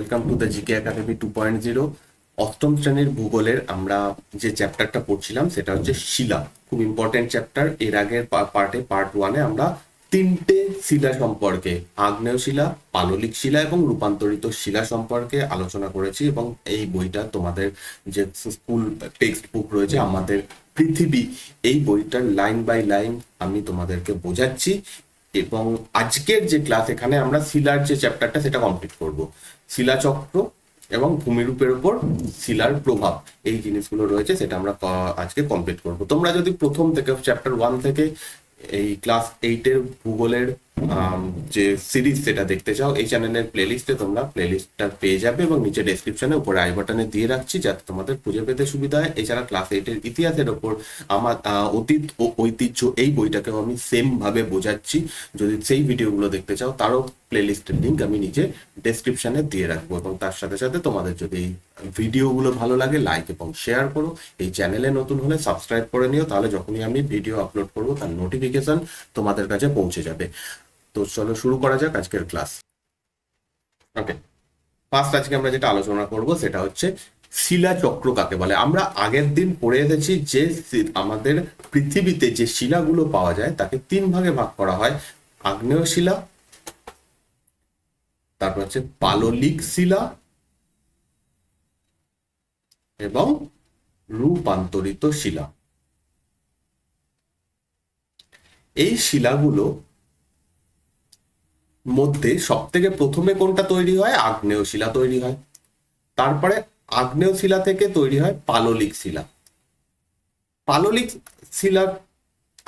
Welcome to the GK academy 2.0। অষ্টম শ্রেণীর ভূগোলের আমরা যে চ্যাপ্টারটা পড়ছিলাম সেটা হচ্ছে শিলা। খুব ইম্পর্টেন্ট চ্যাপ্টার। এর আগের পার্ট ওয়ানে আমরা তিনটে শিলা সম্পর্কে, আগ্নেয় শিলা, পাললিক শিলা এবং রূপান্তরিত শিলা সম্পর্কে আলোচনা করেছি। এবং এই বইটা তোমাদের যে স্কুল টেক্সট বুক রয়েছে আমাদের পৃথিবী, এই বইটার লাইন বাই লাইন আমি তোমাদেরকে বোঝাচ্ছি। এবং আজকের যে ক্লাস, এখানে আমরা শিলার যে চ্যাপ্টারটা সেটা কমপ্লিট করব। শিলাচক্র এবং ভূমিরূপের উপর শিলার প্রভাব, এই জিনিসগুলো রয়েছে সেটা আমরা আজকে কমপ্লিট করব। তোমরা যদি প্রথম থেকে চ্যাপ্টার 1 থেকে এই ক্লাস 8-এর ভূগোলের যে সিরিজ সেটা দেখতে চাও, এই চ্যানেলের প্লেলিস্টে তোমরা প্লেলিস্টটা পেয়ে যাবে এবং নিচে ডেসক্রিপশনে উপরে আই বাটনে দিয়ে রাখছি যাতে তোমাদের খুঁজে পেতে সুবিধা হয়। এছাড়া ক্লাস 8-এর ইতিহাসের ওপর আমার অতীত ও ঐতিহ্য, এই বইটাকেও আমি সেম ভাবে বোঝাচ্ছি। যদি সেই ভিডিওগুলো দেখতে চাও তারও প্লেলিস্টের লিঙ্ক আমি নিচে ডেসক্রিপশনে দিয়ে রাখবো। এবং তার সাথে সাথে তোমাদের যদি এই ভিডিওগুলো ভালো লাগে লাইক এবং শেয়ার করো। এই চ্যানেলে নতুন হলে সাবস্ক্রাইব করে নিও, তাহলে যখনই আমি ভিডিও আপলোড করবো তার নোটিফিকেশন তোমাদের কাছে পৌঁছে যাবে। তো চলো শুরু করা যাক আজকের ক্লাস। ওকে, ফার্স্ট আজকে আমরা যেটা আলোচনা করব সেটা হচ্ছে শিলা চক্র কাকে বলে। আমরা আগের দিন পড়ে এসেছি যে আমাদের পৃথিবীতে যে শিলাগুলো পাওয়া যায় তাকে 3 ভাগে ভাগ করা হয়: আগ্নেয় শিলা, তারপর হচ্ছে পাললিক শিলা এবং রূপান্তরিত শিলা। এই শিলাগুলো মধ্যে সব থেকে প্রথমে কোনটা তৈরি হয়? আগ্নেয় শিলা তৈরি হয়। তারপরে আগ্নেয় শিলা থেকে তৈরি হয় পাললিক শিলা। পাললিক শিলা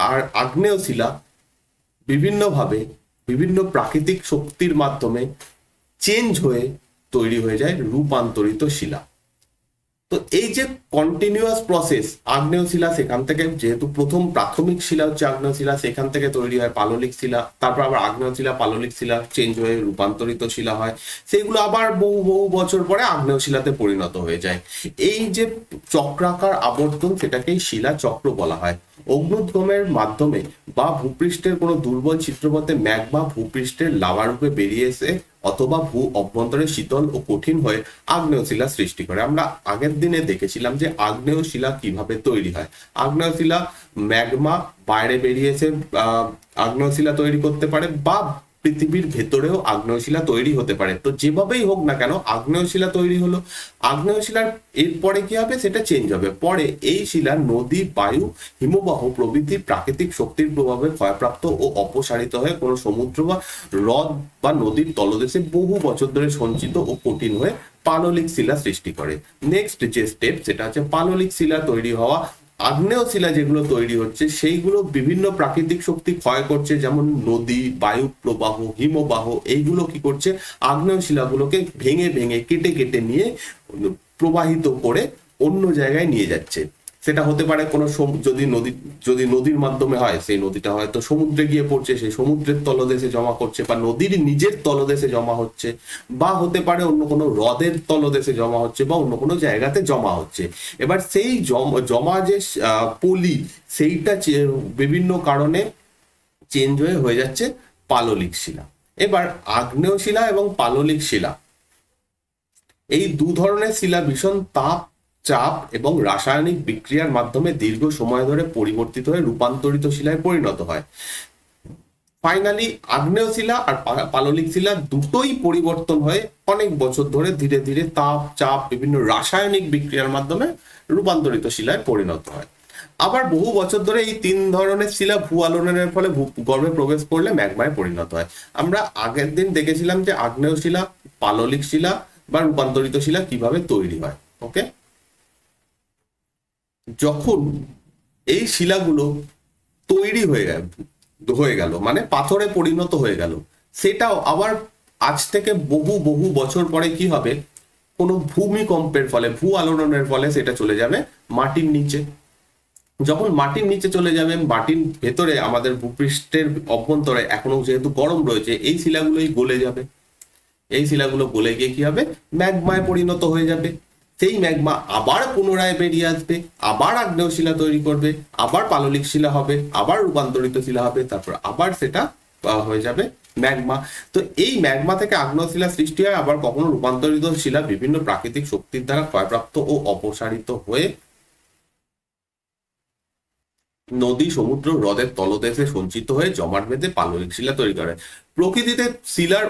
আর আগ্নেয় শিলা বিভিন্নভাবে বিভিন্ন প্রাকৃতিক শক্তির মাধ্যমে চেঞ্জ হয়ে তৈরি হয়ে যায় রূপান্তরিত শিলা। তো এই যে কন্টিনিউয়াস প্রসেস, আগ্নেয় শিলা সেখান থেকে, যেহেতু প্রথম প্রাথমিক শিলা হচ্ছে আগ্নেয় শিলা, সেখান থেকে তৈরি হয় পাললিক শিলা, তারপর আবার আগ্নেয় শিলা পাললিক শিলা চেঞ্জ হয়ে রূপান্তরিত শিলা হয়, সেগুলো আবার বহু বহু বছর পরে আগ্নেয় শিলাতে পরিণত হয়ে যায়। এই যে চক্রাকার আবর্তন, সেটাকেই শিলা চক্র বলা হয়। অগ্নুদ্গমের মাধ্যমে বা ভূপৃষ্ঠের কোনো দুর্বল চিত্রপথে ম্যাগমা ভূপৃষ্ঠের লাভা রূপে বেরিয়ে এসে অথবা ভূ অভ্যন্তরে শীতল ও কঠিন হয়ে আগ্নেয় শিলা সৃষ্টি করে। আমরা আগের দিনে দেখেছিলাম যে আগ্নেয় শিলা কিভাবে তৈরি হয়। আগ্নেয় শিলা ম্যাগমা বাইরে বেরিয়ে এসে আগ্নেয় শিলা তৈরি করতে পারে, বা পৃথিবীর ভেতরেও আগ্নেয় শিলা তৈরি হতে পারে। তো যেভাবেই হোক না কেন আগ্নেয় শিলা তৈরি হলো। আগ্নেয় শিলার এরপরে কি হবে সেটা চেঞ্জ হবে। পরে এই শিলা নদী, বায়ু, হিমবাহ প্রভৃতি প্রাকৃতিক শক্তির প্রভাবে ক্ষয়প্রাপ্ত ও অপসারিত হয়ে কোনো সমুদ্র বা হ্রদ বা নদীর তলদেশে বহু বছর ধরে সঞ্চিত ও কঠিন হয়ে পাললিক শিলা সৃষ্টি করে। নেক্সট যে স্টেপ সেটা হচ্ছে পাললিক শিলা তৈরি হওয়া। আগ্নেয় শিলা যেগুলো তৈরি হচ্ছে সেইগুলো বিভিন্ন প্রাকৃতিক শক্তি ক্ষয় করছে, যেমন নদী, বায়ু প্রবাহ, হিমবাহ, এইগুলো কি করছে? আগ্নেয় শিলাগুলোকে ভেঙে ভেঙে কেটে কেটে নিয়ে প্রবাহিত করে অন্য জায়গায় নিয়ে যাচ্ছে। সেটা হতে পারে কোনো যদি নদীর মাধ্যমে হয়, সেই নদীটা হয়তো সমুদ্রে গিয়ে পড়ছে, সেই সমুদ্রের তলদেশে জমা করছে, বা নদীর নিজের তলদেশে জমা হচ্ছে, বা হতে পারে অন্য কোনো হ্রদের তলদেশে জমা হচ্ছে, বা অন্য কোনো জায়গাতে জমা হচ্ছে। এবার সেই জমা যে পলি, সেইটা বিভিন্ন কারণে চেঞ্জ হয়ে যাচ্ছে পাললিক শিলা। এবার আগ্নেয় শিলা এবং পাললিক শিলা, এই দু ধরনের শিলা ভীষণ তাপ, চাপ এবং রাসায়নিক বিক্রিয়ার মাধ্যমে দীর্ঘ সময় ধরে পরিবর্তিত হয়ে রূপান্তরিত শিলায় পরিণত হয়। ফাইনালি আগ্নেয় শিলা আর পাললিক শিলা দুটোই পরিবর্তন হয়ে অনেক বছর ধরে ধীরে ধীরে তাপ, চাপ, বিভিন্ন রাসায়নিক বিক্রিয়ার মাধ্যমে রূপান্তরিত শিলায় পরিণত হয়। আবার বহু বছর ধরে এই 3 ধরনের শিলা ভূ আলোড়নের ফলে ভূগর্ভে প্রবেশ করলে ম্যাগমায় পরিণত হয়। আমরা আগের দিন দেখেছিলাম যে আগ্নেয় শিলা, পাললিক শিলা বা রূপান্তরিত শিলা কিভাবে তৈরি হয়। ওকে, যখন এই শিলাগুলো তৈরি হয়ে গেল মানে পাথরে পরিণত হয়ে গেল, সেটাও আবার আজ থেকে বহু বহু বছর পরে কি হবে? কোনো ভূমিকম্পের ফলে, ভূ আলোড়নের ফলে সেটা চলে যাবে মাটির নিচে। যখন মাটির নিচে চলে যাবে, মাটির ভেতরে আমাদের ভূপৃষ্ঠের অভ্যন্তরে এখনো যেহেতু গরম রয়েছে, এই শিলাগুলোই গলে যাবে। এই শিলাগুলো গলে গিয়ে কি হবে? ম্যাগমায় পরিণত হয়ে যাবে। সেই ম্যাগমা আবার পুনরায় বেরিয়ে আসবে, আবার আগ্নেয় শিলা তৈরি করবে, আবার পাললিক শিলা হবে, আবার রূপান্তরিত শিলা হবে, তারপর আবার সেটা হয়ে যাবে ম্যাগমা। তো এই ম্যাগমা থেকে আগ্নেয় শিলা সৃষ্টি হয়, আবার কখনো রূপান্তরিত শিলা বিভিন্ন প্রাকৃতিক শক্তির দ্বারা ক্ষয়প্রাপ্ত ও অপসারিত হয়ে নদী, সমুদ্র, হ্রদের তলদেশে সঞ্চিত হয়ে জমাট বেঁধে পাললিক শিলা তৈরি করে। প্রকৃতিতে শিলার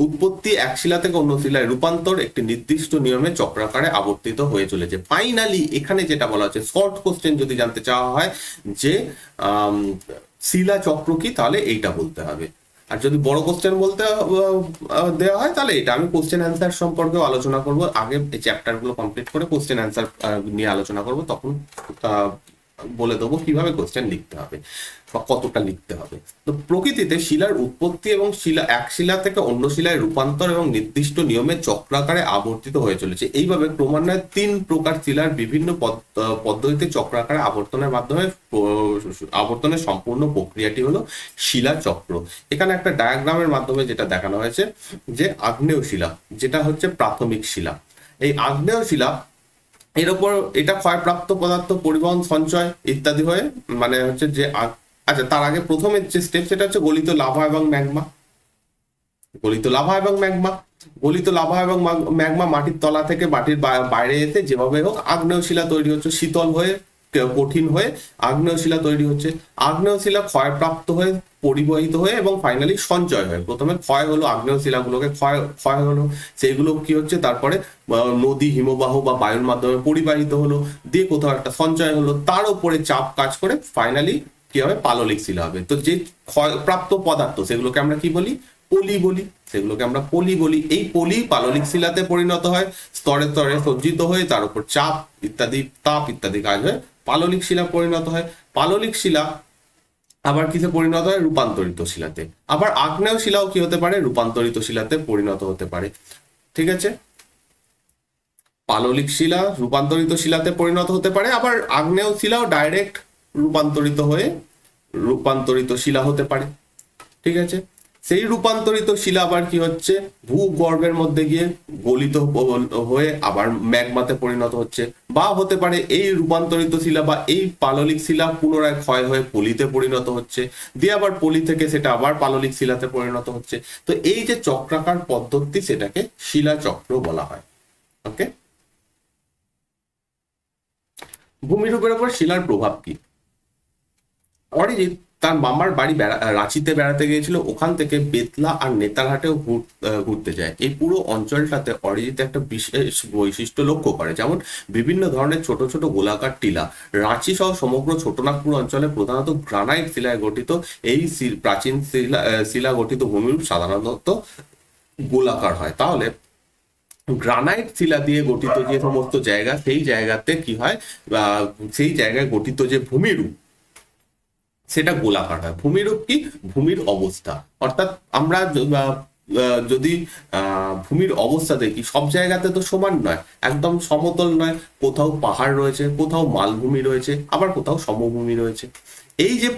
উৎপত্তি এক শিলা থেকে অন্য শিলায় রূপান্তর একটি নির্দিষ্ট নিয়মে চক্রাকারে আবর্তিত হয়ে চলেছে। ফাইনালি এখানে যেটা বলা হচ্ছে, শর্ট কোশ্চেন যদি জানতে চাওয়া হয় যে শিলা চক্র কি, তাহলে এইটা বলতে হবে। আর যদি বড় কোশ্চেন বলতে দেওয়া হয় তাহলে এটা। আমি কোশ্চেন অ্যান্সার সম্পর্কে আলোচনা করব, আগে এই চ্যাপ্টার গুলো কমপ্লিট করে কোশ্চেন অ্যান্সার নিয়ে আলোচনা করব, তখন বলে দেবো কিভাবে কোশ্চেন লিখতে হবে বা কতটা লিখতে হবে। তো প্রকৃতিতে শিলার উৎপত্তি এবং এক শিলা থেকে অন্য শিলায় রূপান্তর এবং নির্দিষ্ট নিয়মে চক্রাকারে আবর্তিত হয়ে চলেছে। এইভাবে ক্রমান্বয়ে 3 প্রকার শিলার বিভিন্ন পদ্ধতিতে চক্রাকারে আবর্তনের মাধ্যমে আবর্তনের সম্পূর্ণ প্রক্রিয়াটি হলো শিলা চক্র। এখানে একটা ডায়াগ্রামের মাধ্যমে যেটা দেখানো হয়েছে যে আগ্নেয় শিলা, যেটা হচ্ছে প্রাথমিক শিলা, এই আগ্নেয় শিলা এর উপর এটা ক্ষয়প্রাপ্ত পদার্থ পরিবহন, সঞ্চয় ইত্যাদি হয়ে মানে হচ্ছে যে আচ্ছা, তার আগে প্রথমের যে স্টেপ সেটা হচ্ছে গলিত লাভা এবং ম্যাগমা। গলিত লাভা এবং ম্যাগমা, গলিত লাভা এবং ম্যাগমা মাটির তলা থেকে মাটির বাইরে এসে যেভাবে হোক আগ্নেয় শিলা তৈরি হচ্ছে, শীতল হয়ে কঠিন হয়ে আগ্নেয় শিলা তৈরি হচ্ছে। আগ্নেয় শিলা ক্ষয়প্রাপ্ত হয়ে পরিবাহিত হয়ে এবং ফাইনালি সঞ্চয় হয়। প্রথমে ক্ষয় হলো, আগ্নেয় শিলাগুলোকে ক্ষয় হলো, সেইগুলো কি হচ্ছে তারপরে নদী, হিমবাহ বা বায়ুর মাধ্যমে পরিবাহিত হলো, দিয়ে কোথাও একটা সঞ্চয় হলো, তার উপরে চাপ কাজ করে ফাইনালি কি হবে, পাললিক শিলা হবে। তো যে ক্ষয়প্রাপ্ত পদার্থ সেগুলোকে আমরা কি বলি, পলি বলি, সেগুলোকে আমরা পলি বলি। এই পলি পাললিক শিলাতে পরিণত হয়, স্তরে স্তরে সজ্জিত হয়ে তার উপর চাপ ইত্যাদি, তাপ ইত্যাদি কাজ হয়, পাললিক শিলা পরিণত হয়। পাললিক শিলা আবার কিসে পরিণত হয়, রূপান্তরিত শিলাতে। আবার আগ্নেয় শিলাও কি হতে পারে, রূপান্তরিত শিলাতে পরিণত হতে পারে। ঠিক আছে, পাললিক শিলা রূপান্তরিত শিলাতে পরিণত হতে পারে, আবার আগ্নেয় শিলাও ডাইরেক্ট রূপান্তরিত শিলা হতে পারে। ঠিক আছে, সেই রূপান্তরিত শিলা আবার কি হচ্ছে, ভূগর্ভের মধ্যে গিয়ে গলিত হয়ে আবার ম্যাগমাতে পরিণত হচ্ছে, বা হতে পারে এই রূপান্তরিত শিলা বা এই পাললিক শিলা পুনরায় ক্ষয় হয়ে পলিতে পরিণত হচ্ছে, দিয়ে আবার পলি থেকে সেটা আবার পাললিক শিলাতে পরিণত হচ্ছে। তো এই যে চক্রাকার পদ্ধতি, সেটাকে শিলা চক্র বলা হয়। ওকে, ভূমিরূপের উপর শিলার প্রভাব কি? অরিজিৎ তার মামার বাড়ি রাঁচিতে বেড়াতে গিয়েছিল, ওখান থেকে বেতলা আর নেতারহাটেও ঘুরতে যায়। এই পুরো অঞ্চলটাতে অরিজিৎ একটা বিশেষ বৈশিষ্ট্য লক্ষ্য করে, যেমন বিভিন্ন ধরনের ছোট ছোট গোলাকার টিলা। রাঁচি সহ সমগ্র ছোটনাগপুর অঞ্চলে প্রধানত গ্রানাইট শিলায় গঠিত এই প্রাচীন শিলা গঠিত ভূমিরূপ সাধারণত গোলাকার হয়। তাহলে গ্রানাইট শিলা দিয়ে গঠিত যে সমস্ত জায়গা, সেই জায়গাতে কি হয়, সেই জায়গায় গঠিত যে ভূমিরূপ সেটা গোলাকার হয়। ভূমিরূপ কি, ভূমির অবস্থা। অর্থাৎ আমরা যদি ভূমির অবস্থা দেখি, সব জায়গাতে তো সমান নয়, একদম সমতল নয়, কোথাও পাহাড় রয়েছে, কোথাও মালভূমি রয়েছে, আবার কোথাও সমভূমি রয়েছে। এই যে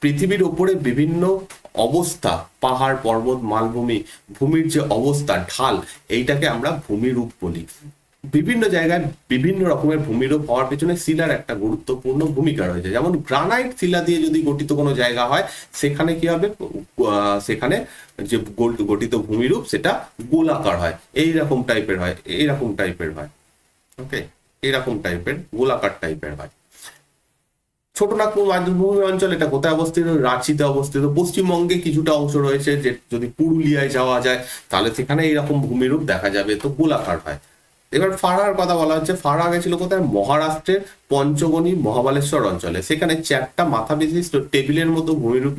পৃথিবীর ওপরে বিভিন্ন অবস্থা, পাহাড়, পর্বত, মালভূমি, ভূমির যে অবস্থা, ঢাল, এইটাকে আমরা ভূমিরূপ বলি। বিভিন্ন জায়গায় বিভিন্ন রকমের ভূমিরূপ হওয়ার পেছনে শিলার একটা গুরুত্বপূর্ণ ভূমিকা রয়েছে। যেমন গ্রানাইট শিলা দিয়ে যদি গঠিত কোনো জায়গা হয়, সেখানে কি হবে, সেখানে যে গঠিত ভূমিরূপ সেটা গোলাকার হয়, এইরকম টাইপের হয়, এইরকম টাইপের হয়। ওকে, এইরকম টাইপের গোলাকার টাইপের হয়। ছোটনাগপুর মালভূমি অঞ্চল, এটা কোথায় অবস্থিত, রাঁচিতে অবস্থিত। পশ্চিমবঙ্গে কিছুটা অংশ রয়েছে, যে যদি পুরুলিয়ায় যাওয়া যায় তাহলে সেখানে এইরকম ভূমিরূপ দেখা যাবে, তো গোলাকার হয়। এবার ফারার কথা বলা হচ্ছে, ফারা গেছিল কোথায়, মহারাষ্ট্রের পঞ্চগনি মহাবালেশ্বর অঞ্চলে। সেখানে 4টা মাথা বিশিষ্ট টেবিলের মতো ভূমিরূপ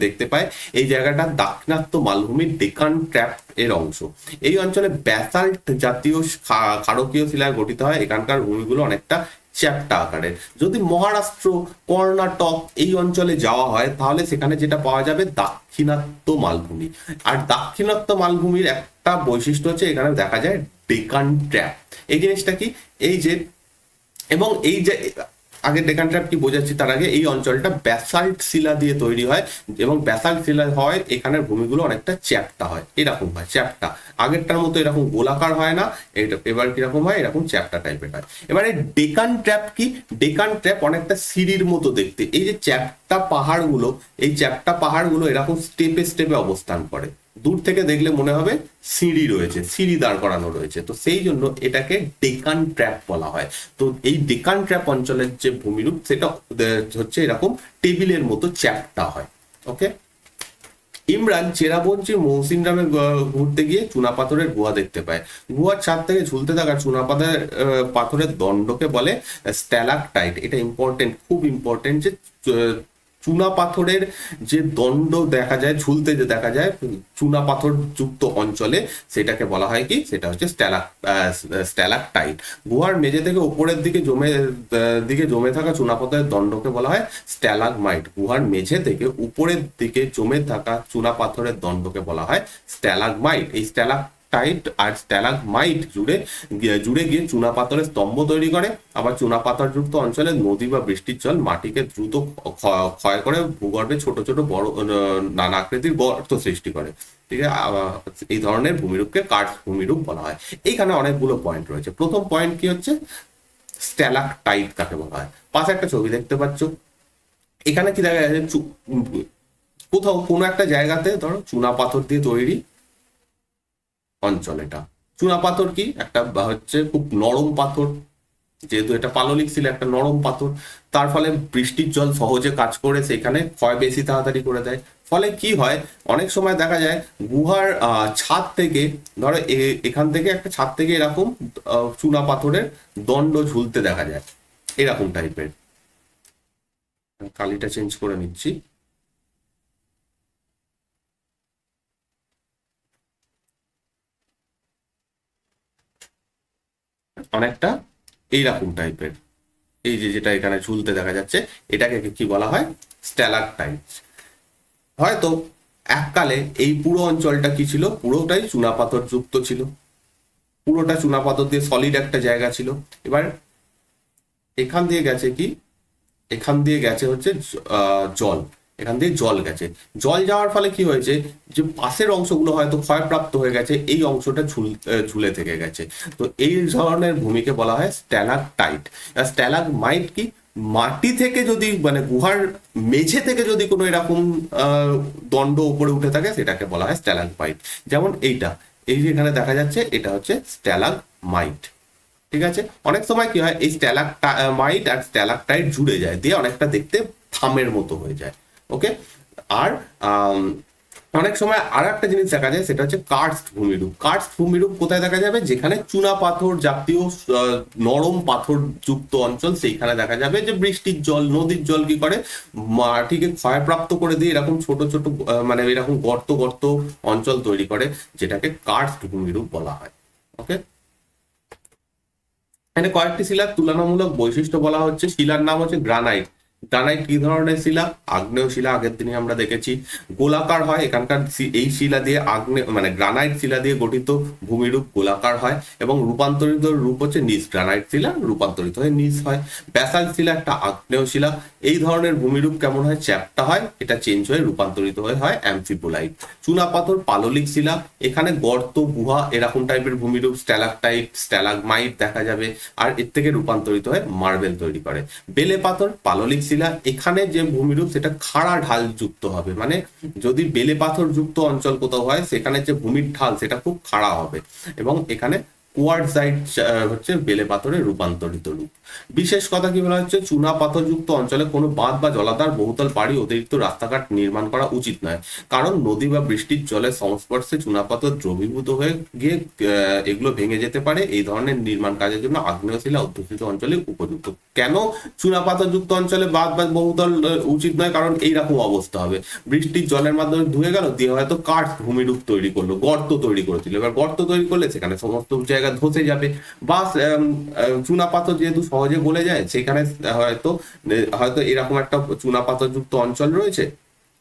দেখতে পায়। এই জায়গাটা দাক্ষিণাত্য মালভূমির ডেকান ট্র্যাপ এর অংশ। এই অঞ্চলে ব্যাসাল্ট জাতীয় ক্ষারকীয় শিলায় গঠিত হয়। এখানকার ভূমিগুলো অনেকটা চ্যাপ্টা আকারের। যদি মহারাষ্ট্র, কর্ণাটক এই অঞ্চলে যাওয়া হয়, তাহলে সেখানে যেটা পাওয়া যাবে, দাক্ষিণাত্য মালভূমি। আর দাক্ষিণাত্য মালভূমির একটা বৈশিষ্ট্য হচ্ছে, এখানে দেখা যায় ডেকান ট্র্যাপ। এই জিনিসটা কি, এই যে, এবং এই যে আগে ডেকান ট্র্যাপ কি বোঝাচ্ছি তার আগে, এই অঞ্চলটা ব্যাসাল্ট শিলা দিয়ে তৈরি হয় এবং ব্যাসাল্ট শিলা হয় এখানের ভূমিগুলো অনেকটা চ্যাপ্টা হয়, এরকম হয় চ্যাপ্টা, আগেরটার মতো এরকম গোলাকার হয় না, এটা এবার কিরকম হয় এরকম চ্যাপ্টা টাইপের হয়। এবারে ডেকান ট্র্যাপ কি, ডেকান ট্র্যাপ অনেকটা সিঁড়ির মতো দেখতে, এই যে চ্যাপ্টা পাহাড়গুলো, এই চ্যাপ্টা পাহাড়গুলো এরকম স্টেপে স্টেপে অবস্থান করে, দূর থেকে দেখলে মনে হবে সিঁড়ি রয়েছে, সিঁড়ি দাঁড় করানো রয়েছে, তো সেই জন্য এটাকে ডেকান ট্র্যাপ বলা হয়। তো এই ডেকান ট্র্যাপ অঞ্চলের যে ভূমিরূপ সেটা হচ্ছে এরকম টেবিলের মতো চ্যাপ্টা হয়। ওকে, ইমরান চেরাপুঞ্জি মৌসিনরামে ঘুরতে গিয়ে চুনাপাথরের গুহা দেখতে পায়। গুহার ছাদ থেকে ঝুলতে থাকা চুনাপাথরের পাথরের দণ্ডকে বলে স্ট্যালাকটাইট। এটা ইম্পর্টেন্ট, খুব ইম্পর্টেন্ট, যে চুনা পাথরের যে দণ্ড দেখা যায়, ঝুলতে যে দেখা যায় চুনা পাথর যুক্ত অঞ্চলে, সেটাকে বলা হয় কি, সেটা হচ্ছে স্ট্যালাকটাইট। গুহার মেঝে থেকে উপরের দিকে জমে থাকা চুনাপাথরের দণ্ডকে বলা হয় স্ট্যালাগমাইট। গুহার মেঝে থেকে উপরের দিকে জমে থাকা চুনা পাথরের দণ্ডকে বলা হয় স্ট্যালাগমাইট। এই স্ট্যালাকটাইট আর স্ট্যালাগমাইট জুড়ে গিয়ে চুনাপাথরের স্তম্ভ তৈরি করে। আবার চুনাপাথরযুক্ত অঞ্চলে নদী বা বৃষ্টির জল মাটিকে দ্রুত ক্ষয় করে ভূগর্ভে ছোট ছোট বড় নানা আকৃতির গর্ত সৃষ্টি করে। ঠিক আছে, এই ধরনের ভূমিরূপকে কার্স্ট ভূমিরূপ বলা হয়। এইখানে অনেকগুলো পয়েন্ট রয়েছে। প্রথম পয়েন্ট কি হচ্ছে, স্ট্যালাকটাইট কাকে বলা হয়। পাশে একটা ছবি দেখতে পাচ্ছ, এখানে কি দেখা যাচ্ছে, কোথাও কোনো একটা জায়গাতে ধরো চুনা পাথর দিয়ে তৈরি অঞ্চল, এটা চুনা পাথর কি একটা হচ্ছে খুব নরম পাথর, যেহেতু এটা পাললিক শিলা একটা নরম পাথর, তার ফলে বৃষ্টির জল সহজে কাজ করে সেখানে ক্ষয় বেশি তাড়াতাড়ি করে দেয়। ফলে কি হয়, অনেক সময় দেখা যায় গুহার ছাদ থেকে, ধরো এখান থেকে একটা ছাদ থেকে এরকম চুনা পাথরের দণ্ড ঝুলতে দেখা যায়, এরকম টাইপের। কালিটা চেঞ্জ করে নিচ্ছি। অনেকটা এইরকম টাইপের, এই যে যেটা এখানে ঝুলতে দেখা যাচ্ছে, এটাকে কি বলা হয়, স্ট্যালাকটাইট। হয়তো এককালে এই পুরো অঞ্চলটা কি ছিল, পুরোটাই চুনাপাথর যুক্ত ছিল, পুরোটা চুনাপাথর দিয়ে সলিড একটা জায়গা ছিল। এবার এখান দিয়ে গেছে কি, এখান দিয়ে গেছে হচ্ছে জল, এখান দিয়ে জল গেছে, জল যাওয়ার ফলে কি হয়েছে, যে পাশের অংশগুলো হয়তো ক্ষয়প্রাপ্ত হয়ে গেছে, এই অংশটা ঝুলে থেকে গেছে। তো এই ধরনের ভূমিকে বলা হয় স্ট্যালাকটাইট। স্ট্যালাগমাইট কি, মাটি থেকে যদি মানে গুহার মেঝে থেকে যদি কোনো এরকম দণ্ড উপরে উঠে থাকে সেটাকে বলা হয় স্ট্যালাগমাইট। যেমন এইটা, এই যে এখানে দেখা যাচ্ছে, এটা হচ্ছে স্ট্যালাগমাইট। ঠিক আছে, অনেক সময় কি হয়, এই স্ট্যালাকমাইট আর স্ট্যালাকটাইট জুড়ে যায়, দিয়ে অনেকটা দেখতে থামের মতো হয়ে যায়। ওকে, আর অনেক সময় আর একটা জিনিস দেখা যায়, সেটা হচ্ছে কার্স্ট ভূমিরূপ। কার্স্ট ভূমিরূপ কোথায় দেখা যাবে, যেখানে চুনা পাথর জাতীয় নরম পাথর যুক্ত অঞ্চল, সেইখানে দেখা যাবে যে বৃষ্টির জল, নদীর জল কি করে মাটিকে ক্ষয়প্রাপ্ত করে দিয়ে এরকম ছোট ছোট মানে এরকম গর্ত গর্ত অঞ্চল তৈরি করে, যেটাকে কার্স্ট ভূমিরূপ বলা হয়। ওকে, এখানে কয়েকটি শিলার তুলনামূলক বৈশিষ্ট্য বলা হচ্ছে। শিলার নাম হচ্ছে গ্রানাইট। গ্রানাইট কি ধরনের শিলা, আগ্নেয় শিলা, আগের দিনে আমরা দেখেছি, গোলাকার হয়। এখানকার এই শিলা দিয়ে মানে গ্রানাইট শিলা দিয়ে গঠিত ভূমিরূপ গোলাকার হয় এবং রূপান্তরিত রূপ হচ্ছে নিস। গ্রানাইট শিলা রূপান্তরিত হয়ে নিস হয়। ব্যাসাল্ট শিলা একটা আগ্নেয় শিলা। এই ধরনের ভূমিরূপ কেমন হয়, চ্যাপ্টা হয়, এটা চেঞ্জ হয়ে রূপান্তরিত হয়ে হয় অ্যামফিবোলাইট। চুনাপাথর পাললিক শিলা, এখানে গর্ত গুহা এরকম টাইপের ভূমিরূপ, স্ট্যালাকটাইট স্ট্যালাগমাইট দেখা যাবে, আর এর থেকে রূপান্তরিত হয়ে মার্বেল তৈরি করে। বেলে পাথর পাললিক শিলা, এখানে যে ভূমিরূপ সেটা খাড়া ঢাল যুক্ত হবে, মানে যদি বেলে পাথর যুক্ত অঞ্চল কোথাও হয় সেখানে যে ভূমির ঢাল সেটা খুব খাড়া হবে, এবং এখানে কোয়ার্টজাইট হচ্ছে বেলে পাথরের রূপান্তরিত রূপ। বিশেষ কথা কি বলা হচ্ছে, চুনা পাথরযুক্ত অঞ্চলে কোনো বাঁধ বা জলাধার, বহুতল বাড়ি, অতিরিক্ত রাস্তাঘাট নির্মাণ করা উচিত নয়, কারণ নদী বা বৃষ্টির জলের সংস্পর্শে চুনাপাথর দ্রবীভূত হয়ে গিয়ে এগুলো ভেঙে যেতে পারে। এই ধরনের নির্মাণ কাজের জন্য আগ্নেয় শিলা অধ্যুষিত অঞ্চলে উপযুক্ত। কেন চুনাপাথরযুক্ত অঞ্চলে বাঁধ বা বহুতল উচিত নয়, কারণ এইরকম অবস্থা হবে, বৃষ্টির জলের মাধ্যমে ধুয়ে গেল, দিয়ে হয়তো কাঠ ভূমিরূপ তৈরি করলো, গর্ত তৈরি করেছিল, এবার গর্ত তৈরি করলে সেখানে সমস্ত জায়গা ধসে যাবে, বা চুনা পাথর যেহেতু সহজে গলে যায়, সেখানে হয়তো হয়তো এরকম একটা চুনা পাথর যুক্ত অঞ্চল রয়েছে,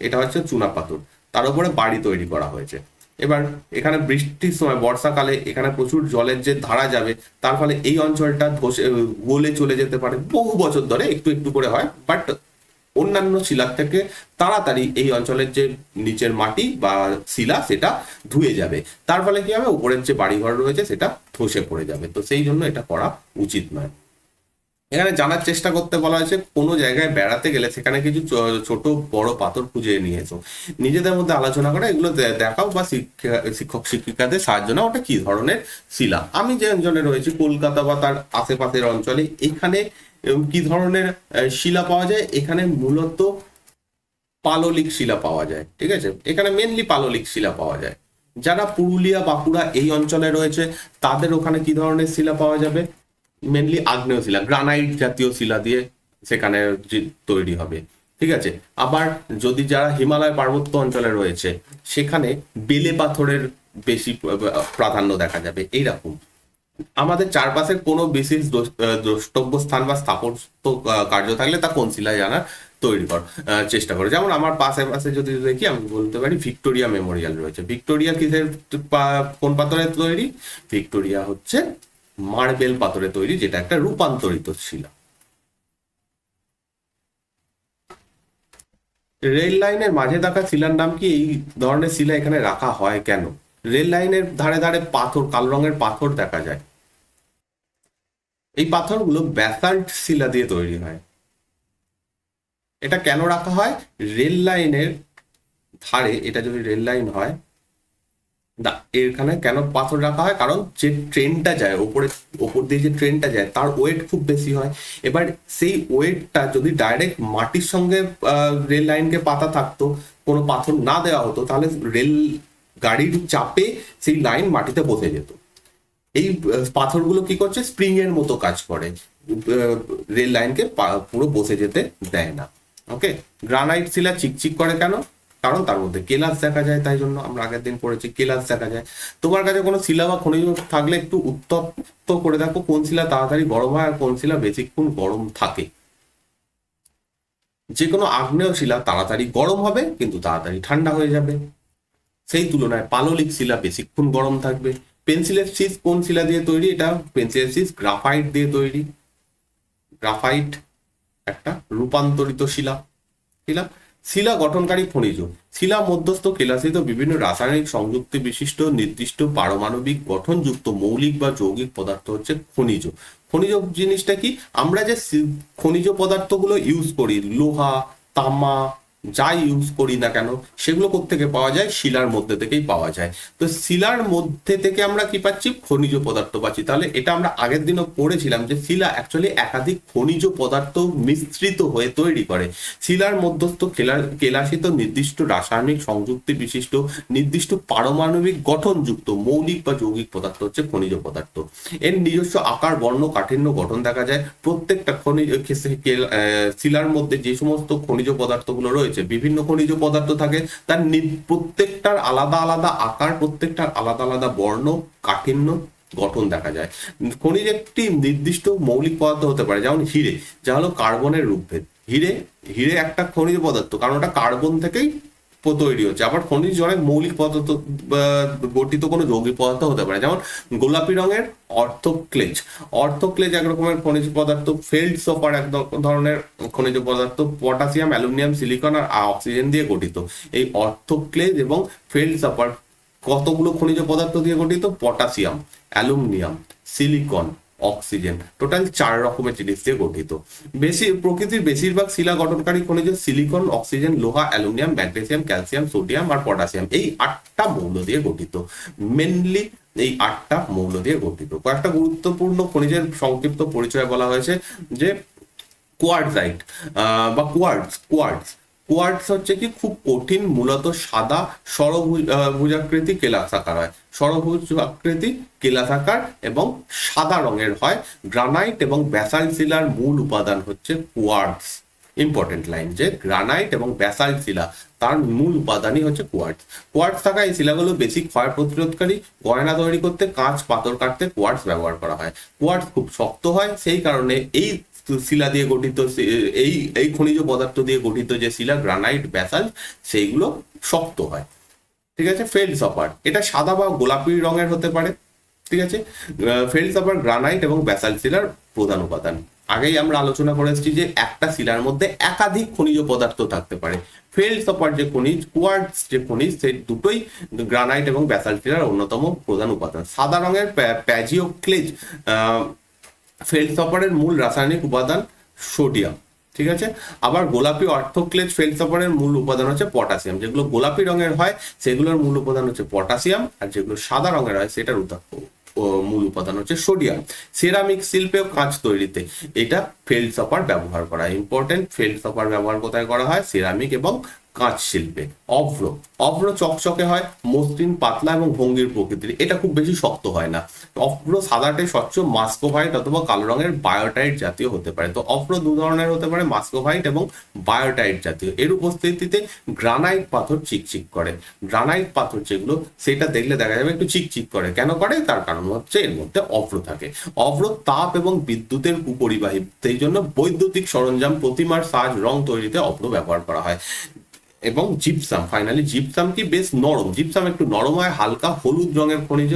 এটা হচ্ছে চুনা পাথর, তার উপরে বাড়ি তৈরি করা হয়েছে, এবার এখানে বৃষ্টির সময় বর্ষাকালে এখানে প্রচুর জলের যে ধারা যাবে, তার ফলে এই অঞ্চলটা ধসে গলে চলে যেতে পারে। বহু বছর ধরে একটু একটু করে হয়, বাট অন্যান্য শিলার থেকে তাড়াতাড়ি এই অঞ্চলের যে নিচের মাটি বা শিলা সেটা ধুয়ে যাবে। তার ফলে কি হবে, উপরের যে বাড়িঘর রয়েছে সেটা ধসে পড়ে যাবে। তো সেই জন্য এটা করা উচিত নয়। এখানে জানার চেষ্টা করতে বলা হয়েছে কোনো জায়গায় বেড়াতে গেলে সেখানে কিছু ছোট বড় পাথর খুঁজে নিয়ে এসো, নিজেদের মধ্যে আলোচনা করে এগুলো দেখাও বা শিক্ষক শিক্ষিকাদের সাহায্য নাও ওটা কি ধরনের শিলা। আমি যে অঞ্চলে রয়েছি কলকাতা বা তার আশেপাশের অঞ্চলে, এখানে কি ধরনের শিলা পাওয়া যায়, এখানে মূলত পাললিক শিলা পাওয়া যায়। ঠিক আছে, এখানে মেনলি পাললিক শিলা পাওয়া যায়। যারা পুরুলিয়া বাঁকুড়া এই অঞ্চলে রয়েছে তাদের ওখানে কি ধরনের শিলা পাওয়া যাবে, মেনলি আগ্নেয় শিলা, গ্রানাইট জাতীয় শিলা দিয়ে সেখানে তৈরি হবে। ঠিক আছে, আবার যদি যারা হিমালয় পার্বত্য অঞ্চলে রয়েছে সেখানে বেলে পাথরের বেশি প্রাধান্য দেখা যাবে। এইরকম আমাদের চারপাশের কোনো বিশেষ দ্রষ্টব্য স্থান বা স্থাপত্য কার্য থাকলে তা কোন শিলায় জানার তৈরি কর চেষ্টা করে। যেমন আমার পাশে পাশে যদি দেখি আমি বলতে পারি ভিক্টোরিয়া মেমোরিয়াল রয়েছে। ভিক্টোরিয়া কিসের কোন পাথরের তৈরি? ভিক্টোরিয়া হচ্ছে মার্বেল পাথরে তৈরি, যেটা একটা রূপান্তরিত শিলা। রেল লাইনের মাঝে থাকা শিলার নাম কি? এই ধরনের শিলা এখানে রাখা হয় কেন? রেল লাইনের ধারে ধারে পাথর, কালো রঙের পাথর দেখা যায়। এই পাথরগুলো ব্যাসাল্ট শিলা দিয়ে তৈরি হয়। এটা কেন রাখা হয়? রেল লাইনের ধারে, এটা যদি রেল লাইন হয়, এখানে কেন পাথর রাখা হয়? কারণ যে ট্রেনটা যায় ওপর দিয়ে যে ট্রেনটা যায় তার ওয়েট খুব বেশি হয়। এবার সেই ওয়েটটা যদি ডাইরেক্ট মাটির সঙ্গে রেল লাইনকে পাতা থাকতো, কোনো পাথর না দেওয়া হতো, তাহলে রেল গাড়ির চাপে সেই লাইন মাটিতে বসে যেত। এই পাথরগুলো কি করছে, স্প্রিং এর মতো কাজ করে, রেল লাইনকে পুরো বসে যেতে দেয় না। ওকে, গ্রানাইট শিলা চিকচিক করে কেন? কারণ তার মধ্যে কেলাস দেখা যায়, তাই জন্য আমরা আগের দিন পড়েছি কেলাস দেখা যায়। তোমার কাছে কোনো শিলা বা খনিজ থাকলে একটু উত্তপ্ত করে দেখো কোন শিলা তাড়াতাড়ি গরম হয় আর কোন শিলা বেশিক্ষণ গরম থাকে। যে কোনো আগ্নেয় শিলা তাড়াতাড়ি গরম হবে কিন্তু তাড়াতাড়ি ঠান্ডা হয়ে যাবে, সেই তুলনায় পাললিক শিলা বেশিক্ষণ গরম থাকবে। পেন্সিলের শীষ কোন শিলা দিয়ে তৈরি? এটা পেন্সিলের শীষ গ্রাফাইট দিয়ে তৈরি। গ্রাফাইট একটা রূপান্তরিত শিলা। শিলা শিলা গঠনকারী খনিজ। শিলা মধ্যস্থ কেলাসিত বিভিন্ন রাসায়নিক সংযুক্তি বিশিষ্ট নির্দিষ্ট পারমাণবিক গঠনযুক্ত মৌলিক বা যৌগিক পদার্থ হচ্ছে খনিজ। খনিজ জিনিসটা কি? আমরা যে খনিজ পদার্থগুলো ইউজ করি, লোহা, তামা, যাই ইউজ করি না কেন, সেগুলো কোত্থেকে পাওয়া যায়? শিলার মধ্যে থেকেই পাওয়া যায়। তো শিলার মধ্যে থেকে আমরা কি পাচ্ছি? খনিজ পদার্থ পাচ্ছি। তাহলে এটা আমরা আগের দিনও পড়েছিলাম যে শিলা অ্যাকচুয়ালি একাধিক খনিজ পদার্থ মিশ্রিত হয়ে তৈরি করে। শিলার মধ্যস্থ কেলাসিত নির্দিষ্ট রাসায়নিক সংযুক্তি বিশিষ্ট নির্দিষ্ট পারমাণবিক গঠনযুক্ত মৌলিক বা যৌগিক পদার্থ হচ্ছে খনিজ পদার্থ। এর নিজস্ব আকার, বর্ণ, কাঠিন্য, গঠন দেখা যায়। প্রত্যেকটা খনিজ শিলার মধ্যে যে সমস্ত খনিজ পদার্থগুলো রয়েছে, বিভিন্ন খনিজ পদার্থ থাকে, তার প্রত্যেকটার আলাদা আলাদা আকার, প্রত্যেকটার আলাদা আলাদা বর্ণ, কাঠিন্য, গঠন দেখা যায়। খনিজ একটি নির্দিষ্ট মৌলিক পদার্থ হতে পারে, যেমন হিরে, যা হলো কার্বনের রূপভেদ। হিরে হিরে একটা খনিজ পদার্থ, কারণ ওটা কার্বন থেকেই তৈরি হচ্ছে। আবার খনিজ অনেক মৌলিক পদার্থ গঠিত কোনো যৌগিক পদার্থ হতে পারে, যেমন গোলাপি রঙের অর্থোক্লেজ। অর্থোক্লেজ এক রকমের খনিজ পদার্থ। ফেল্ডসপার এক ধরনের খনিজ পদার্থ, পটাশিয়াম, অ্যালুমিনিয়াম, সিলিকন আর অক্সিজেন দিয়ে গঠিত। এই অর্থোক্লেজ এবং ফেল্ডসপার কতগুলো খনিজ পদার্থ দিয়ে গঠিত? Potassium, aluminium, silicon, oxygen, total 4 রকমের জিনিস দিয়ে গঠিত। প্রকৃতির বেশিরভাগ শিলা গঠনকারী খনিজ সিলিকন, অক্সিজেন, লোহা, অ্যালুমিনিয়াম, ম্যাগনেসিয়াম, ক্যালসিয়াম, সোডিয়াম আর পটাশিয়াম, এই 8টা মৌল দিয়ে গঠিত। মেনলি এই 8টা মৌল দিয়ে গঠিত। কয়েকটা গুরুত্বপূর্ণ খনিজের সংক্ষিপ্ত পরিচয় বলা হয়েছে, যে কোয়ার্টজাইট বা কোয়ার্টজ। কোয়ার্টজ হচ্ছে কি খুব কঠিন, মূলত সাদা ষড়ভুজাকৃতি কেলাসাকার হয়। ষড়ভুজাকৃতি কেলাসাকার এবং সাদা রঙের হয়। গ্রানাইট এবং ব্যাসাল্ট শিলার মূল উপাদান হচ্ছে কোয়ার্টজ। ইম্পর্টেন্ট লাইন, যে গ্রানাইট এবং ব্যাসাল্ট শিলা তার মূল উপাদানই হচ্ছে কোয়ার্টজ। কোয়ার্টজ থাকা এই শিলাগুলো বেশি ক্ষয় প্রতিরোধকারী। গয়না তৈরি করতে, কাঁচ, পাথর কাটতে কোয়ার্টজ ব্যবহার করা হয়। কোয়ার্টজ খুব শক্ত হয়, সেই কারণে এই শিলা দিয়ে গঠিত, এই খনিজ পদার্থ দিয়ে গঠিত যে শিলা গ্রানাইট, ব্যাসাল্ট, সেইগুলো শক্ত হয়। ঠিক আছে। ফেল্ডস্পার এটা সাদা বা গোলাপি রঙের হতে পারে। ঠিক আছে। ফেল্ডস্পার গ্রানাইট এবং ব্যাসাল্ট শিলার প্রধান উপাদান। আগেই আমরা আলোচনা করে এসেছি যে একটা শিলার মধ্যে একাধিক খনিজ পদার্থ থাকতে পারে। ফেল্ডস্পার যে খনিজ, কোয়ার্টজ যে খনিজ, সেই দুটোই গ্রানাইট এবং ব্যাসাল্ট শিলার অন্যতম প্রধান উপাদান। সাদা রঙের প্যাজিওক্লেজ ফেল্ডস্পারের মূল রাসায়নিক উপাদান সোডিয়াম। ঠিক আছে। আবার গোলাপি অর্থোক্লেজ ফেল্ডস্পারের মূল উপাদান হচ্ছে পটাশিয়াম। যেগুলো গোলাপি রঙের হয় সেগুলোর মূল উপাদান হচ্ছে পটাশিয়াম, আর যেগুলো সাদা রঙের হয় সেটার মূল উপাদান হচ্ছে সোডিয়াম। সেরামিক শিল্পে কাঁচ তৈরিতে এটা ফেল্ডস্পার ব্যবহার করা হয়। ইম্পর্টেন্ট, ফেল্ডস্পার ব্যবহার কোথায় করা হয়? সিরামিক এবং কাঁচ শিল্পে। অভ্র, অভ্র চকচকে হয়, মসৃণ, পাতলা এবং ভঙ্গির প্রকৃতির। এটা খুব বেশি শক্ত হয় না। অভ্র সাদাটে স্বচ্ছ মাস্কোভাইট অথবা কালো রঙের বায়োটাইট জাতীয় হতে পারে। তো অভ্র দু ধরনের হতে পারে, মাস্কোভাইট এবং বায়োটাইট জাতীয়। এর উপস্থিতিতে গ্রানাইট পাথর চিকচিক করে। গ্রানাইট পাথর যেগুলো, সেটা দেখলে দেখা যাবে একটু চিকচিক করে। কেন করে? তার কারণ হচ্ছে এর মধ্যে অভ্র থাকে। অভ্র তাপ এবং বিদ্যুতের কুপরিবাহী, সেই জন্য বৈদ্যুতিক সরঞ্জাম, প্রতিমার সাজ, রং তৈরিতে অভ্র ব্যবহার করা হয়। এবং জিপসাম, ফাইনালি জিপসাম কি বেশ নরম। জিপসাম একটু নরম হয়, হালকা হলুদ রঙের খনিজ।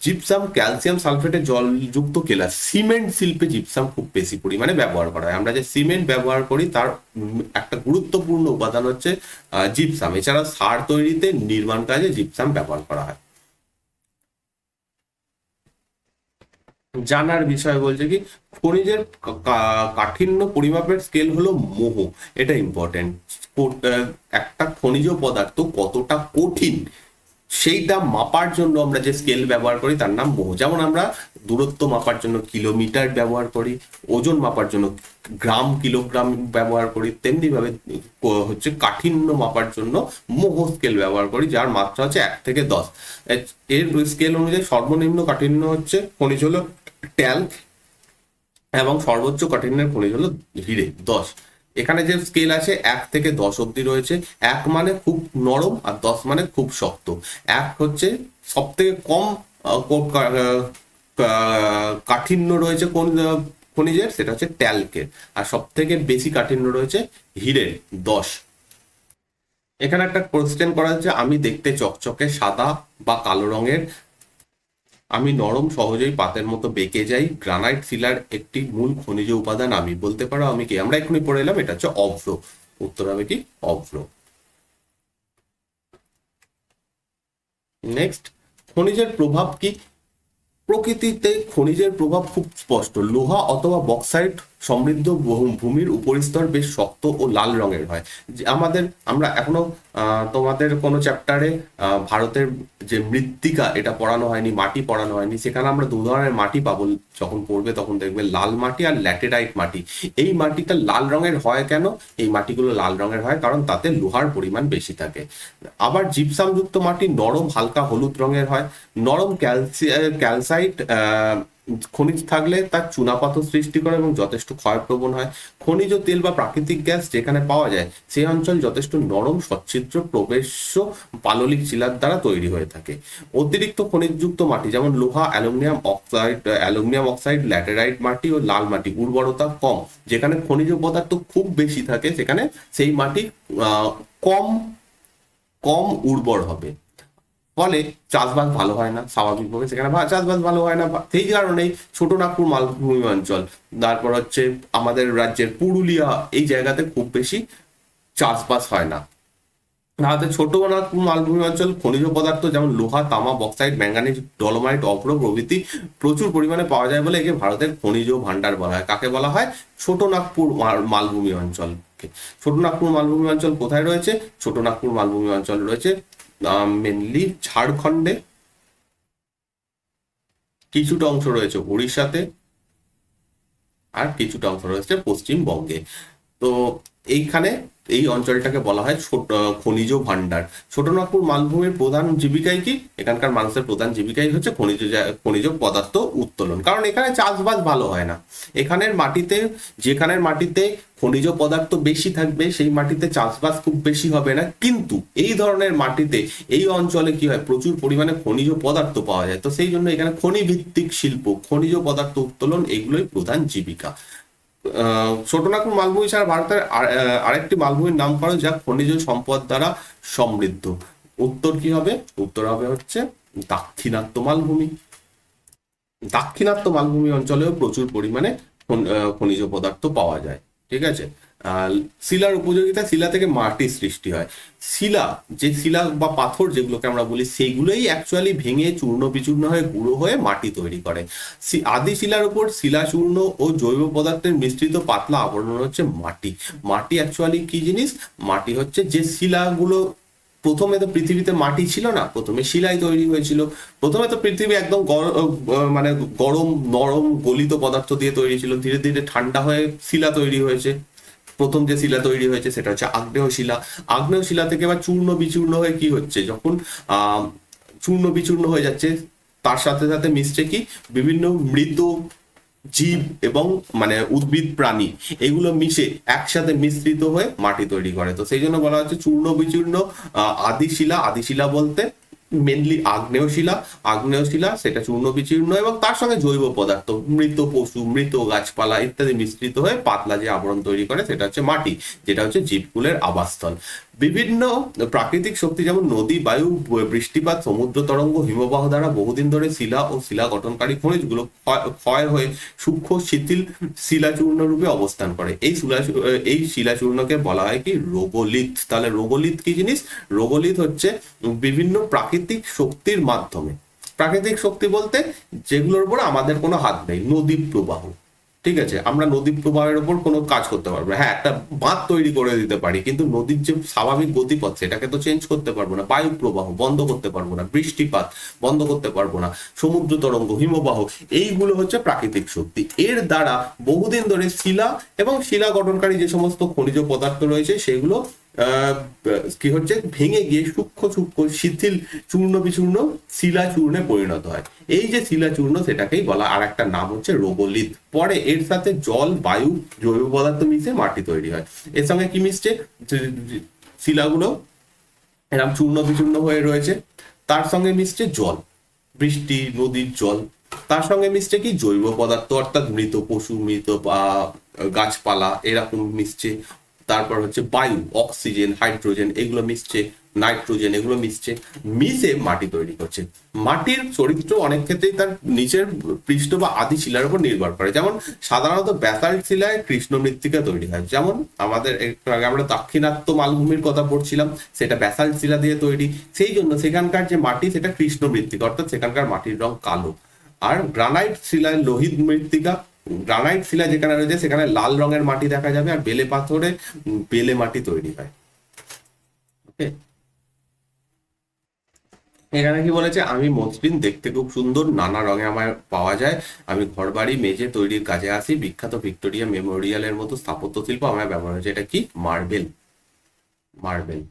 জিপসাম ক্যালসিয়াম সালফেটের জলযুক্ত কেলাস। সিমেন্ট শিল্পে জিপসাম খুব বেশি পরিমাণে ব্যবহার করা হয়। আমরা যে সিমেন্ট ব্যবহার করি তার একটা গুরুত্বপূর্ণ উপাদান হচ্ছে জিপসাম। এছাড়া সার তৈরিতে, নির্মাণ কাজে জিপসাম ব্যবহার করা হয়। জানার বিষয় বলছে কি, খনিজের কাঠিন্য পরিমাপের স্কেল হলো মোহ। এটা ইম্পর্টেন্ট। একটা খনিজ পদার্থ কতটা কঠিন সেইটা মাপার জন্য আমরা যে স্কেল ব্যবহার করি তার নাম মোহ। যেমন আমরা দূরত্ব মাপার জন্য কিলোমিটার ব্যবহার করি, ওজন মাপার জন্য গ্রাম, কিলোগ্রাম ব্যবহার করি, তেমনি ভাবে হচ্ছে কাঠিন্য মাপার জন্য মোহ স্কেল ব্যবহার করি, যার মাত্রা হচ্ছে 1 থেকে 10। এর স্কেল অনুযায়ী সর্বনিম্ন কাঠিন্য হচ্ছে খনিজ হলো ট্যাল্ক, এবং সর্বোচ্চ কাঠিন্যের খনিজ হলো হিরে, 10। এখানে যে স্কেল আছে 1 থেকে 10 অব্দি রয়েছে। 1 মানে খুব নরম, আর 10 মানে খুব শক্ত। 1 হচ্ছে সব থেকে কম কাঠিন্য রয়েছে কোন খনিজের, সেটা হচ্ছে ট্যাল্কের। আর সব থেকে বেশি কাঠিন্য রয়েছে হিরের, 10। এখানে একটা কোশ্চেন করা হচ্ছে, আমি দেখতে চকচকে সাদা বা কালো রঙের, আমি নরম, সহজেই পাতের মতো বেঁকে যাই, গ্রানাইট শিলার একটি মূল খনিজ উপাদান। আমি বলতে পারো আমি কি? আমরা এখনই পড়ে এলাম, এটা হচ্ছে অভ্র। উত্তর হবে কি? অভ্র। নেক্সট, খনিজের প্রভাব কি? প্রকৃতিতে খনিজের প্রভাব খুব স্পষ্ট। লোহা অথবা বক্সাইট সমৃদ্ধ ভূমির উপরিস্তর বেশ শক্ত ও লাল রঙের হয়। আমরা এখনো তোমাদের কোনো চ্যাপ্টারে ভারতের যে মৃত্তিকা এটা পড়ানো হয়নি, মাটি পড়ানো হয়নি। সেখানে আমরা দু ধরনের মাটি পাবো, যখন পড়বে তখন দেখবে, লাল মাটি আর ল্যাটেরাইট মাটি। এই মাটিটা লাল রঙের হয় কেন? এই মাটিগুলো লাল রঙের হয় কারণ তাতে লোহার পরিমাণ বেশি থাকে। আবার জিপসাম যুক্ত মাটি নরম, হালকা হলুদ রঙের হয়। নরম ক্যালসাইট খনিজ থাকলে তার চুনাপাথর সৃষ্টি করে এবং যথেষ্ট ক্ষয়প্রবণ হয়। খনিজ তেল বা প্রাকৃতিক গ্যাস যেখানে পাওয়া যায় সেই অঞ্চল যথেষ্ট নরম, সচ্ছিদ্র, প্রবেশ্য পাললিক শিলার দ্বারা তৈরি হয়ে থাকে। অতিরিক্ত খনিজযুক্ত মাটি যেমন লোহা, অ্যালুমিনিয়াম অক্সাইড, ল্যাটেরাইট মাটি ও লাল মাটি উর্বরতা কম। যেখানে খনিজ পদার্থ খুব বেশি থাকে সেখানে সেই মাটি কম কম উর্বর হবে, ফলে চাষবাস ভালো হয় না। স্বাভাবিকভাবে সেখানে চাষবাস ভালো হয় না। সেই কারণেই ছোট নাগপুর মালভূমি অঞ্চল, তারপর হচ্ছে আমাদের রাজ্যের পুরুলিয়া, এই জায়গাতে খুব বেশি চাষবাস হয় না। ভারতের ছোট নাগপুর মালভূমি অঞ্চল খনিজ পদার্থ যেমন লোহা, তামা, বক্সাইট, ম্যাঙ্গানিজ, ডলোমাইট, অভ্র প্রভৃতি প্রচুর পরিমাণে পাওয়া যায় বলে একে ভারতের খনিজ ভান্ডার বলা হয়। কাকে বলা হয়? ছোট নাগপুর মালভূমি অঞ্চলকে। ছোট নাগপুর মালভূমি অঞ্চল কোথায় রয়েছে? ছোট নাগপুর মালভূমি অঞ্চল রয়েছে মেনলি ঝাড়খণ্ডে, কিছুটা অংশ রয়েছে উড়িষ্যাতে, আর কিছুটা অংশ রয়েছে পশ্চিমবঙ্গে। তো এইখানে এই অঞ্চলটাকে বলা হয় ছোট খনিজ ভান্ডার। ছোটনাগপুর মালভূমির প্রধান জীবিকাই কি? এখানকার মানুষের প্রধান জীবিকাই হচ্ছে খনিজ পদার্থ উত্তোলন, কারণ এখানে চাষবাস ভালো হয় না। যেখানের মাটিতে খনিজ পদার্থ বেশি থাকবে সেই মাটিতে চাষবাস খুব বেশি হবে না। কিন্তু এই ধরনের মাটিতে, এই অঞ্চলে কি হয়, প্রচুর পরিমাণে খনিজ পদার্থ পাওয়া যায়। তো সেই জন্য এখানে খনি ভিত্তিক শিল্প, খনিজ পদার্থ উত্তোলন, এগুলোই প্রধান জীবিকা। ছোটনাগপুর মালভূমি ছাড়া ভারতের আরেকটি মালভূমির নাম করো যা খনিজ সম্পদ দ্বারা সমৃদ্ধ। উত্তর কি হবে? উত্তর হবে হচ্ছে দাক্ষিণাত্য মালভূমি। দাক্ষিণাত্য মালভূমি অঞ্চলেও প্রচুর পরিমাণে খনিজ পদার্থ পাওয়া যায়। ঠিক আছে। আর শিলার উপযোগিতা, শিলা থেকে মাটি সৃষ্টি হয়। শিলা, যে শিলা বা পাথর যেগুলোকে আমরা বলি, সেগুলোই অ্যাকচুয়ালি ভেঙে চূর্ণ বিচূর্ণ হয়ে গুঁড়ো হয়ে মাটি তৈরি করে। আদি শিলার উপর শিলা চূর্ণ ও জৈব পদার্থের মিশ্রিত পাতলা আবরণ হচ্ছে মাটি। মাটি অ্যাকচুয়ালি কি জিনিস? মাটি হচ্ছে যে শিলাগুলো, প্রথমে তো পৃথিবীতে মাটি ছিল না, প্রথমে শিলাই তৈরি হয়েছিল। প্রথমে তো পৃথিবী একদম মানে গরম নরম গলিত পদার্থ দিয়ে তৈরি ছিল, ধীরে ধীরে ঠান্ডা হয়ে শিলা তৈরি হয়েছে। প্রথম যে শিলা তৈরি হয়েছে সেটা হচ্ছে আগ্নেয় শিলা। আগ্নেয় শিলা থেকে আবার চূর্ণ বিচূর্ণ হয়ে কি হচ্ছে, যখন চূর্ণ বিচূর্ণ হয়ে যাচ্ছে, তার সাথে সাথে মিশছে কি বিভিন্ন মৃত জীব এবং মানে উদ্ভিদ প্রাণী, এগুলো মিশে একসাথে মিশ্রিত হয়ে মাটি তৈরি করে। তো সেই জন্য বলা হচ্ছে চূর্ণ বিচূর্ণ আদি শিলা। আদি শিলা বলতে মেনলি আগ্নেয় শিলা। আগ্নেয় শিলা সেটা চূর্ণ বিচূর্ণ এবং তার সঙ্গে জৈব পদার্থ, মৃত পশু, মৃত গাছপালা ইত্যাদি মিশ্রিত হয়ে পাতলা যে আবরণ তৈরি করে সেটা হচ্ছে মাটি, যেটা হচ্ছে জীবকুলের আবাসস্থল। বিভিন্ন প্রাকৃতিক শক্তি যেমন নদী, বায়ু, বৃষ্টিপাত, সমুদ্র তরঙ্গ, হিমবাহ দ্বারা বহুদিন ধরে শিলা ও শিলা গঠনকারী খনিজগুলো ক্ষয় হয়ে সূক্ষ্ম শিথিল শিলাচূর্ণ রূপে অবস্থান করে। এই শিলাচূর্ণকে বলা হয় কি? রোগলিথ। তাহলে রোগলিথ কি জিনিস? রোগলিথ হচ্ছে বিভিন্ন প্রাকৃতিক শক্তির মাধ্যমে, প্রাকৃতিক শক্তি বলতে যেগুলোর উপর আমাদের কোনো হাত নেই, নদী প্রবাহ। ঠিক আছে, আমরা নদী প্রবাহের উপর কোনো কাজ করতে পারবো না। হ্যাঁ, একটা বাঁধ তৈরি করে দিতে পারি, কিন্তু নদীর যে স্বাভাবিক গতিপথ সেটাকে তো চেঞ্জ করতে পারবো না। বায়ু প্রবাহ বন্ধ করতে পারবো না, বৃষ্টিপাত বন্ধ করতে পারবো না, সমুদ্র তরঙ্গ, হিমবাহ, এইগুলো হচ্ছে প্রাকৃতিক শক্তি। এর দ্বারা বহুদিন ধরে শিলা এবং শিলা গঠনকারী যে সমস্ত খনিজ পদার্থ রয়েছে সেগুলো কি হচ্ছে, ভেঙে গিয়ে সূক্ষ্ম সূক্ষ্ম শিথিল চূর্ণ বিচূর্ণ শিলা চূর্ণে পরিণত হয়। এই যে শিলা চূর্ণ, সেটাকেই বলা আর একটা নাম হচ্ছে রোগলিথ। পরে এর সাথে জল, বায়ু, জৈব পদার্থ মিশে মাটি তৈরি হয়। এর সঙ্গে কি মিশছে? শিলাগুলো এরকম চূর্ণ বিচূর্ণ হয়ে রয়েছে, তার সঙ্গে মিশছে জল, বৃষ্টি, নদীর জল। তার সঙ্গে মিশছে কি? জৈব পদার্থ, অর্থাৎ মৃত পশু, মৃত গাছপালা এরকম মিশছে। তারপর হচ্ছে বায়ু, অক্সিজেন, হাইড্রোজেন, এগুলো মিশছে, নাইট্রোজেন, এগুলো মিশছে, মিশে মাটি তৈরি করছে। মাটির চরিত্র অনেক ক্ষেত্রেই তার নিচের পৃষ্ঠ বা আদি শিলার উপর নির্ভর করে। যেমন সাধারণত ব্যাসাল্ট শিলায় কৃষ্ণ মৃত্তিকা তৈরি হয়। যেমন আমাদের একটু আগে আমরা দাক্ষিণাত্য মালভূমির কথা পড়ছিলাম, সেটা ব্যাসাল্ট শিলা দিয়ে তৈরি। সেই জন্য সেখানকার যে মাটি সেটা কৃষ্ণ মৃত্তিকা, অর্থাৎ সেখানকার মাটির রং কালো। আর গ্রানাইট শিলায় লোহিত মৃত্তিকা। গ্রানাইট শিলা যেখানে রয়েছে সেখানে লাল রঙের মাটি দেখা যাবে, আর বেলে পাথরে বেলে মাটি তৈরি হয়। ওকে, এখানে কি বলেছে? আমি মসৃণ, দেখতে খুব সুন্দর, নানা রঙে আমার পাওয়া যায়। আমি ঘরবাড়ি, মেঝে তৈরির কাজে আসি। বিখ্যাত ভিক্টোরিয়া মেমোরিয়ালের মতো স্থাপত্য শিল্প আমার ব্যবহার হয়েছে। এটা কি? মার্বেল। মার্বেল।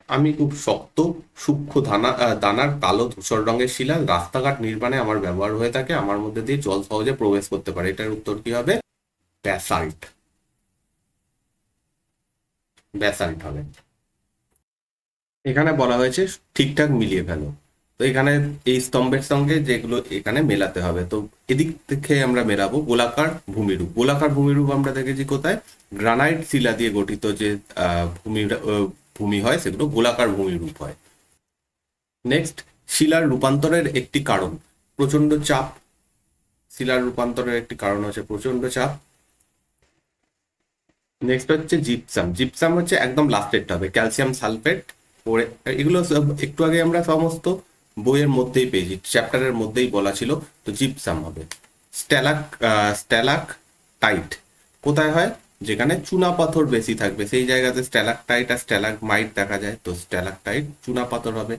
আমি খুব শক্ত সূক্ষ্ম দানার কালো ধূসর রঙের শিলা, রাস্তাঘাট নির্মাণে আমার ব্যবহার হয়ে থাকে। আমার মধ্যে দিয়ে জল সহজে প্রবেশ করতে পারে। এটার উত্তর কি হবে? ব্যাসাল্ট। ব্যাসাল্ট হবে। এখানে বলা হয়েছে ঠিকঠাক মিলিয়ে ফেলো। তো এখানে এই স্তম্ভের সঙ্গে যেগুলো এখানে মেলাতে হবে, তো এদিক থেকে আমরা মেলাবো গোলাকার ভূমিরূপ। গোলাকার ভূমিরূপ আমরা দেখেছি কোথায়? গ্রানাইট শিলা দিয়ে গঠিত যে ভূমি হয় সেগুলো গোলাকার ভূমিরূপ হয়। নেক্সট, শিলার রূপান্তরের একটি কারণ প্রচন্ড চাপ। শিলার রূপান্তরের একটি কারণ হচ্ছে প্রচন্ড চাপ। নেক্সট হচ্ছে জিপসাম। জিপসাম হচ্ছে একদম লাস্টেরটা হবে, ক্যালসিয়াম সালফেট। পরে এগুলো একটু আগে আমরা সমস্ত বইয়ের মধ্যেই পেয়েছি, চ্যাপ্টারের মধ্যেই বলা ছিল। তো জিপসাম হবে। স্ট্যালাক টাইট কোথায় হয়? যেখানে চুনা পাথর বেশি থাকবে সেই জায়গাতে স্ট্যালাক টাইট আর স্ট্যালাক মাইট দেখা যায়, তো স্ট্যালাক টাইট চুনা পাথর হবে।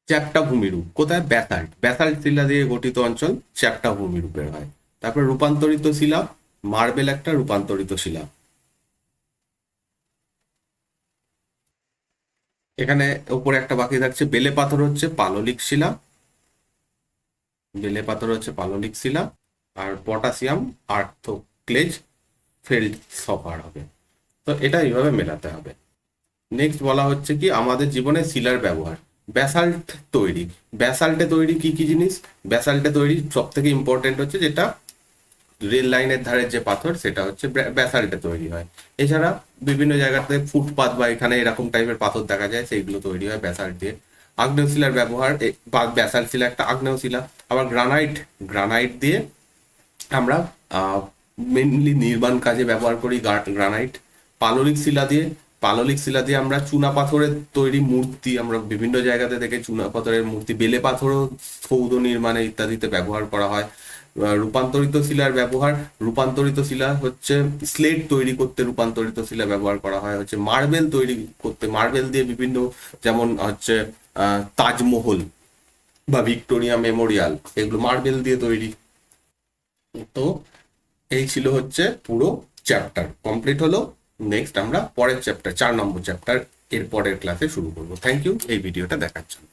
চ্যাপ্টা ভূমিরূপ কোথায়? ব্যাসাল্ট। ব্যাসাল্ট শিলা দিয়ে গঠিত অঞ্চল চ্যাপ্টা ভূমিরূপের হয়। তারপর রূপান্তরিত শিলা, মার্বেল একটা রূপান্তরিত শিলা। এখানে উপরে একটা বাকি থাকছে, বেলে পাথর হচ্ছে পাললিক শিলা। বেলে পাথর হচ্ছে পাললিক শিলা। আর পটাশিয়াম আর্থোক্লেজ ফেল্ড সফার হবে। তো এটা এইভাবে মেলাতে হবে। নেক্সট বলা হচ্ছে কি আমাদের জীবনে শিলার ব্যবহার। ব্যাসাল্ট তৈরি। ব্যাসাল্টে তৈরি কি কি জিনিস? ব্যাসাল্টে তৈরি সব থেকে ইম্পর্টেন্ট হচ্ছে যেটা রেল লাইনের ধারের যে পাথর সেটা হচ্ছে ব্যাসাল্টে তৈরি হয়। এছাড়া বিভিন্ন জায়গাতে ফুটপাত বা এখানে এরকম টাইপের পাথর দেখা যায়, সেইগুলো তৈরি হয় ব্যাসাল্ট দিয়ে। আগ্নেয় শিলার ব্যবহার বা ব্যাসাল্ট শিলা একটা আগ্নেয় শিলা। আবার গ্রানাইট, গ্রানাইট দিয়ে আমরা মেনলি নির্মাণ কাজে ব্যবহার করি গ্রানাইট। পাললিক শিলা দিয়ে, পাললিক শিলা দিয়ে আমরা চুনা পাথরের তৈরি মূর্তি, আমরা বিভিন্ন জায়গাতে দেখে চুনা পাথরের মূর্তি, বেলে পাথরও সৌধ নির্মাণে ইত্যাদিতে ব্যবহার করা হয়। রূপান্তরিত শিলার ব্যবহার, রূপান্তরিত শিলা হচ্ছে স্লেট তৈরি করতে রূপান্তরিত শিলা ব্যবহার করা হয়, হচ্ছে মার্বেল তৈরি করতে, মার্বেল দিয়ে বিভিন্ন, যেমন হচ্ছে তাজমহল বা ভিক্টোরিয়া মেমোরিয়াল, এগুলো মার্বেল দিয়ে তৈরি। তো এই ছিল হচ্ছে পুরো চ্যাপ্টার কমপ্লিট হলো। নেক্সট আমরা পরের চ্যাপ্টার 4 নম্বর চ্যাপ্টার এর পরের ক্লাসে শুরু করবো। থ্যাংক ইউ এই ভিডিওটা দেখার জন্য।